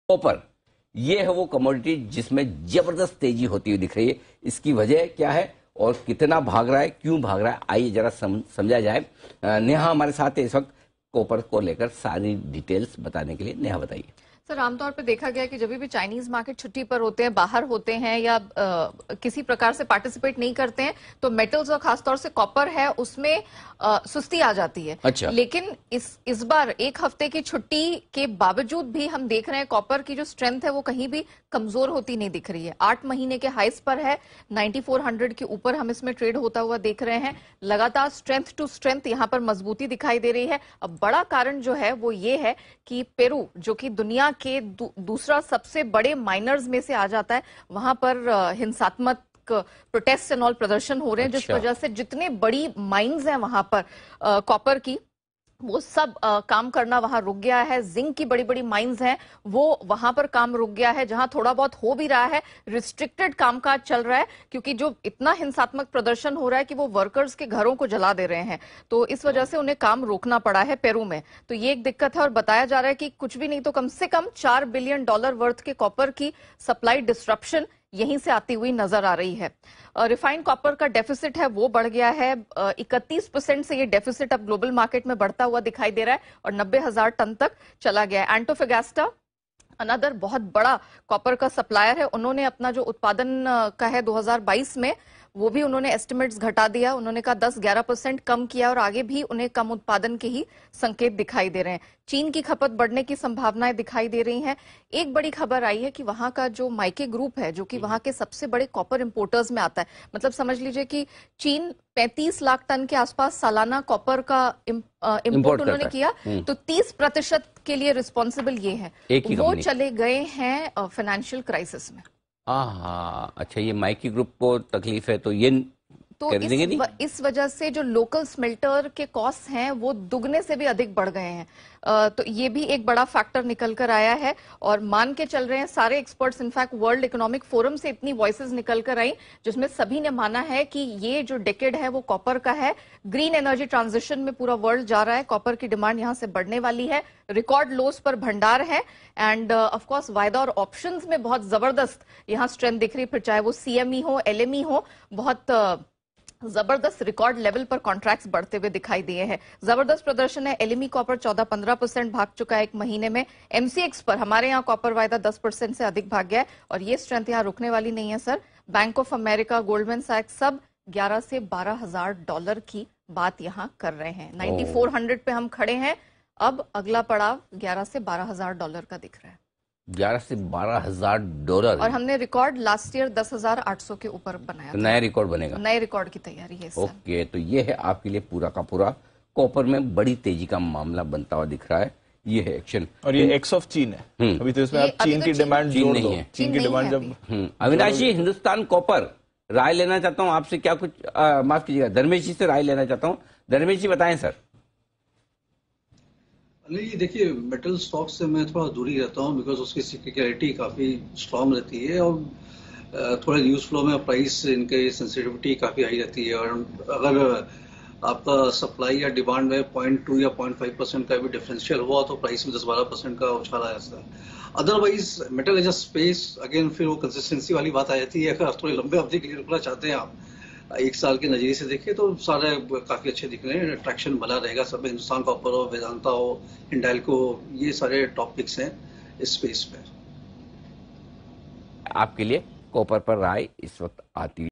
Copper, ये है वो कमोडिटी जिसमें जबरदस्त तेजी होती हुई दिख रही है। इसकी वजह क्या है और कितना भाग रहा है, क्यों भाग रहा है, आइए जरा समझा जाए। नेहा हमारे साथ है इस वक्त कॉपर को लेकर सारी डिटेल्स बताने के लिए। नेहा बताइए। सर, आमतौर पर देखा गया है कि जब भी चाइनीज मार्केट छुट्टी पर होते हैं, बाहर होते हैं या किसी प्रकार से पार्टिसिपेट नहीं करते हैं, तो मेटल्स और खासतौर से कॉपर है उसमें सुस्ती आ जाती है। अच्छा। लेकिन इस बार एक हफ्ते की छुट्टी के बावजूद भी हम देख रहे हैं कॉपर की जो स्ट्रेंथ है वो कहीं भी कमजोर होती नहीं दिख रही है। 8 महीने के हाइस पर है, 9400 के ऊपर हम इसमें ट्रेड होता हुआ देख रहे हैं। लगातार स्ट्रेंथ टू स्ट्रेंथ यहाँ पर मजबूती दिखाई दे रही है। अब बड़ा कारण जो है वो ये है कि पेरू, जो कि दुनिया के दूसरा सबसे बड़े माइनर्स में से आ जाता है, वहां पर हिंसात्मक प्रोटेस्ट एंड ऑल प्रदर्शन हो रहे हैं। जिस वजह से जितने बड़ी माइंस हैं वहां पर कॉपर की, वो सब काम करना वहां रुक गया है। जिंक की बड़ी बड़ी माइंस हैं, वो वहां पर काम रुक गया है। जहां थोड़ा बहुत हो भी रहा है, रिस्ट्रिक्टेड कामकाज चल रहा है, क्योंकि जो इतना हिंसात्मक प्रदर्शन हो रहा है कि वो वर्कर्स के घरों को जला दे रहे हैं, तो इस वजह से उन्हें काम रोकना पड़ा है पेरू में। तो ये एक दिक्कत है और बताया जा रहा है कि कुछ भी नहीं तो कम से कम $4 बिलियन वर्थ के कॉपर की सप्लाई डिस्ट्रप्शन यहीं से आती हुई नजर आ रही है। रिफाइंड कॉपर का डेफिसिट है वो बढ़ गया है। 31% से ये डेफिसिट अब ग्लोबल मार्केट में बढ़ता हुआ दिखाई दे रहा है और 90,000 टन तक चला गया है। एंटोफेगास्टा अनदर बहुत बड़ा कॉपर का सप्लायर है, उन्होंने अपना जो उत्पादन का है 2022 में, वो भी उन्होंने एस्टिमेट्स घटा दिया। उन्होंने कहा 10-11% कम किया और आगे भी उन्हें कम उत्पादन के ही संकेत दिखाई दे रहे हैं। चीन की खपत बढ़ने की संभावनाएं दिखाई दे रही हैं। एक बड़ी खबर आई है कि वहां का जो माइके ग्रुप है, जो कि वहां के सबसे बड़े कॉपर इंपोर्टर्स में आता है, मतलब समझ लीजिए कि चीन 35 लाख टन के आसपास सालाना कॉपर का इंपोर्ट उन्होंने किया, तो 30% के लिए रिस्पॉन्सिबल ये है, वो चले गए हैं फाइनेंशियल क्राइसिस में। हाँ, अच्छा, ये माइकी ग्रुप को तकलीफ है तो ये तो इस वजह से जो लोकल स्मेल्टर के कॉस्ट हैं वो दुगने से भी अधिक बढ़ गए हैं। तो ये भी एक बड़ा फैक्टर निकल कर आया है और मान के चल रहे हैं सारे experts. In fact world economic forum से इतनी वॉइसेस निकल कर आई जिसमें सभी ने माना है कि ये जो डेकेड है वो कॉपर का है। ग्रीन एनर्जी ट्रांजिशन में पूरा वर्ल्ड जा रहा है, कॉपर की डिमांड यहां से बढ़ने वाली है। रिकॉर्ड लोस पर भंडार है एंड ऑफ कोर्स वायदा और ऑप्शंस में बहुत जबरदस्त यहां स्ट्रेंथ दिख रही है। फिर चाहे वो सीएमई हो, एलएमई हो, बहुत जबरदस्त रिकॉर्ड लेवल पर कॉन्ट्रैक्ट्स बढ़ते हुए दिखाई दिए हैं। जबरदस्त प्रदर्शन है। एलएमई कॉपर 14-15% भाग चुका है एक महीने में। एमसीएक्स पर हमारे यहाँ कॉपर वायदा 10% से अधिक भाग गया है और ये स्ट्रेंथ यहाँ रुकने वाली नहीं है sir. Bank of America, Goldman सैक्स सब 11 से 12,000 डॉलर की बात यहाँ कर रहे हैं। 9400 पे हम खड़े हैं, अब अगला पड़ाव 11 से 12,000 डॉलर का दिख रहा है। 11 से 12,000 डॉलर, और हमने रिकॉर्ड लास्ट ईयर 10,800 के ऊपर बनाया तो नया रिकॉर्ड बनेगा। नए रिकॉर्ड की तैयारी है। ओके, तो ये है आपके लिए पूरा का पूरा कॉपर में बड़ी तेजी का मामला बनता हुआ दिख रहा है। ये है एक्शन और ये एक्स ऑफ चीन है। अभी तो इसमें आप चीन की डिमांड जोड़ दो। चीन की डिमांड जब अविनाश जी, हिंदुस्तान कॉपर राय लेना चाहता हूँ आपसे, क्या कुछ माफ कीजिएगा, धर्मेश जी से राय लेना चाहता हूँ। धर्मेश जी बताएं सर। नहीं, देखिए, मेटल स्टॉक से मैं थोड़ा दूरी रहता हूँ बिकॉज उसकी सिक्योरिटी काफ़ी स्ट्रांग रहती है और थोड़े न्यूज़ फ्लो में प्राइस इनके सेंसिटिविटी काफ़ी हाई रहती है। और अगर आपका सप्लाई या डिमांड में 0.2 या 0.5% का भी डिफरेंशियल हुआ तो प्राइस में 10-12% का उछाल आ जाता है। Otherwise metal as a space, again फिर वो कंसिस्टेंसी वाली बात आ जाती है। अगर थोड़े लंबे अवधि के लिए रुकना चाहते हैं आप, 1 साल के नजरिए से देखें तो सारे काफी अच्छे दिख रहे हैं। ट्रैक्शन बना रहेगा सब, हिंदुस्तान कॉपर हो, वेदांता हो, हिंडाल्को हो, ये सारे टॉपिक्स हैं इस स्पेस पे। आपके लिए कॉपर पर राय इस वक्त आती